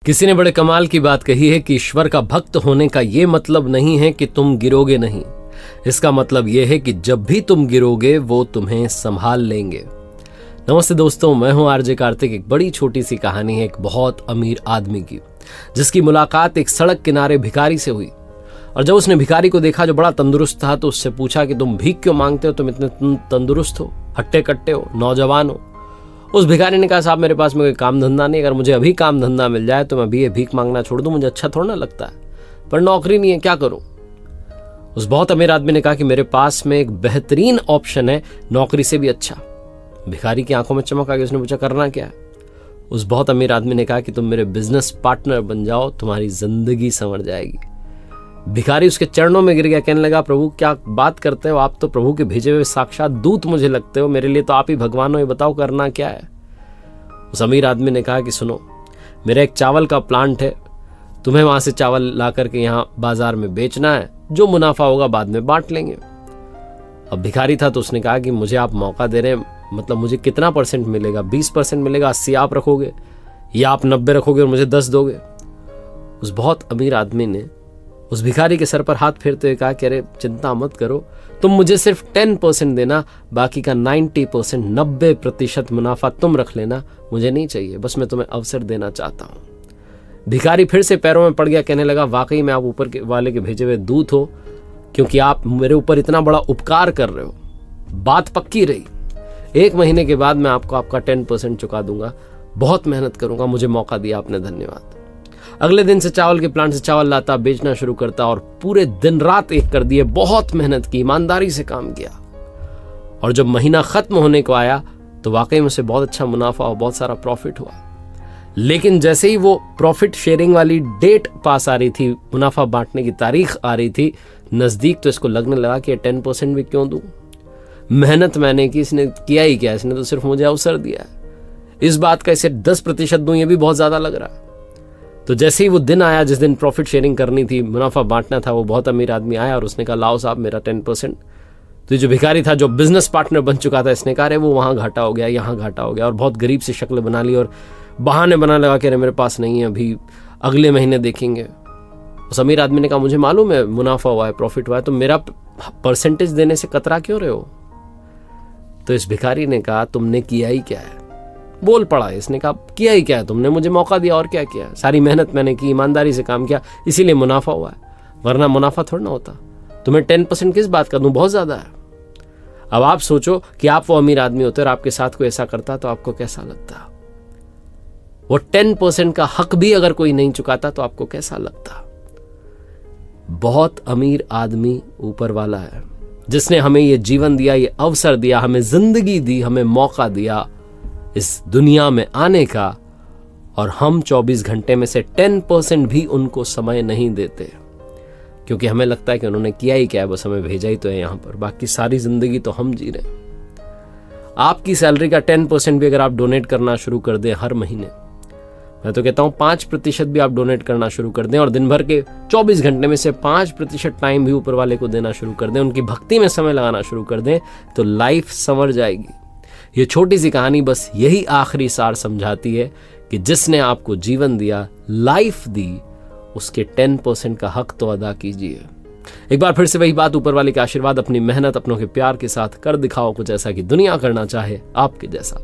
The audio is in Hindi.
किसी ने बड़े कमाल की बात कही है कि ईश्वर का भक्त होने का ये मतलब नहीं है कि तुम गिरोगे नहीं, इसका मतलब यह है कि जब भी तुम गिरोगे वो तुम्हें संभाल लेंगे। नमस्ते दोस्तों, मैं हूं आरजे कार्तिक। एक बड़ी छोटी सी कहानी है एक बहुत अमीर आदमी की, जिसकी मुलाकात एक सड़क किनारे भिखारी से हुई। और जब उसने भिखारी को देखा जो बड़ा तंदुरुस्त था, तो उससे पूछा कि तुम भीख क्यों मांगते हो, तुम इतने तंदुरुस्त हो, हट्टे कट्टे हो, नौजवान हो। उस भिखारी ने कहा, साहब मेरे पास में कोई काम धंधा नहीं, अगर मुझे अभी काम धंधा मिल जाए तो मैं भी ये भीख मांगना छोड़ दूं, मुझे अच्छा थोड़ा ना लगता है, पर नौकरी नहीं है, क्या करूं। उस बहुत अमीर आदमी ने कहा कि मेरे पास में एक बेहतरीन ऑप्शन है, नौकरी से भी अच्छा। भिखारी की आंखों में चमक आ गई, उसने पूछा करना क्या है। उस बहुत अमीर आदमी ने कहा कि तुम मेरे बिजनेस पार्टनर बन जाओ, तुम्हारी जिंदगी संवर जाएगी। भिखारी उसके चरणों में गिर गया, कहने लगा, प्रभु क्या बात करते हो, आप तो प्रभु के भेजे हुए साक्षात दूत मुझे लगते हो, मेरे लिए तो आप ही भगवान हो, ये बताओ करना क्या है। उस अमीर आदमी ने कहा कि सुनो, मेरा एक चावल का प्लांट है, तुम्हें वहां से चावल ला करके यहाँ बाजार में बेचना है, जो मुनाफा होगा बाद में बांट लेंगे। अब भिखारी था तो उसने कहा कि मुझे आप मौका दे रहे हैं, मतलब मुझे कितना परसेंट मिलेगा, 20% मिलेगा, 80 आप रखोगे या आप 90 रखोगे और मुझे 10 दोगे। उस बहुत अमीर आदमी ने उस भिखारी के सर पर हाथ फेरते हुए कहा कि अरे चिंता मत करो, तुम मुझे सिर्फ 10% देना, बाकी का 90% 90% मुनाफा तुम रख लेना, मुझे नहीं चाहिए, बस मैं तुम्हें अवसर देना चाहता हूं। भिखारी फिर से पैरों में पड़ गया, कहने लगा, वाकई में आप ऊपर के वाले के भेजे हुए दूत हो, क्योंकि आप मेरे ऊपर इतना बड़ा उपकार कर रहे हो। बात पक्की रही, 1 महीने के बाद मैं आपको आपका 10% चुका दूंगा, बहुत मेहनत करूंगा, मुझे मौका दिया आपने, धन्यवाद। अगले दिन से चावल के प्लांट से चावल लाता, बेचना शुरू करता और पूरे दिन रात एक कर दिए, बहुत मेहनत की, ईमानदारी से काम किया। और जब महीना खत्म होने को आया तो वाकई में उसे बहुत अच्छा मुनाफा और बहुत सारा प्रॉफिट हुआ। लेकिन जैसे ही वो प्रॉफिट शेयरिंग वाली डेट पास आ रही थी, मुनाफा बांटने की तारीख आ रही थी नजदीक, तो इसको लगने लगा कि 10% भी क्यों दूं, मेहनत मैंने की, इसने किया ही क्या, इसने तो सिर्फ मुझे अवसर दिया है, इस बात का इसे 10% दूं, ये भी बहुत ज्यादा लग रहा है। तो जैसे ही वो दिन आया जिस दिन प्रॉफिट शेयरिंग करनी थी, मुनाफा बांटना था, वो बहुत अमीर आदमी आया और उसने कहा, लाओ साहब मेरा 10%। तो ये जो भिखारी था, जो बिजनेस पार्टनर बन चुका था, इसने कहा, अरे वो वहां घाटा हो गया, यहाँ घाटा हो गया, और बहुत गरीब सी शक्ल बना ली और बहाने बना लगा कि अरे मेरे पास नहीं है, अभी अगले महीने देखेंगे। उस अमीर आदमी ने कहा, मुझे मालूम है मुनाफा हुआ है, प्रॉफिट हुआ है, तो मेरा परसेंटेज देने से कतरा क्यों रहे हो। तो इस भिखारी ने कहा, तुमने किया ही क्या है। बोल पड़ा, इसने कहा, किया ही क्या है तुमने, मुझे मौका दिया और क्या किया, सारी मेहनत मैंने की, ईमानदारी से काम किया, इसीलिए मुनाफा हुआ है, वरना मुनाफा थोड़ा ना होता। तुम्हें 10% किस बात का दूं, बहुत ज्यादा है। अब आप सोचो कि आप वो अमीर आदमी होते और आपके साथ कोई ऐसा करता तो आपको कैसा लगता। वो 10% का हक भी अगर कोई नहीं चुकाता तो आपको कैसा लगता। बहुत अमीर आदमी ऊपर वाला है, जिसने हमें ये जीवन दिया, ये अवसर दिया, हमें जिंदगी दी, हमें मौका दिया इस दुनिया में आने का, और हम 24 घंटे में से 10% भी उनको समय नहीं देते, क्योंकि हमें लगता है कि उन्होंने किया ही क्या है, बस हमें भेजा ही तो है यहां पर, बाकी सारी जिंदगी तो हम जी रहे हैं। आपकी सैलरी का 10% भी अगर आप डोनेट करना शुरू कर दें हर महीने, मैं तो कहता हूं 5% भी आप डोनेट करना शुरू कर दें, और दिन भर के 24 घंटे में से 5% टाइम भी ऊपर वाले को देना शुरू कर दें, उनकी भक्ति में समय लगाना शुरू कर दें, तो लाइफ संवर जाएगी। ये छोटी सी कहानी बस यही आखिरी सार समझाती है कि जिसने आपको जीवन दिया, लाइफ दी, उसके 10% का हक तो अदा कीजिए। एक बार फिर से वही बात, ऊपर वाले के आशीर्वाद, अपनी मेहनत, अपनों के प्यार के साथ कर दिखाओ कुछ ऐसा कि दुनिया करना चाहे आपके जैसा।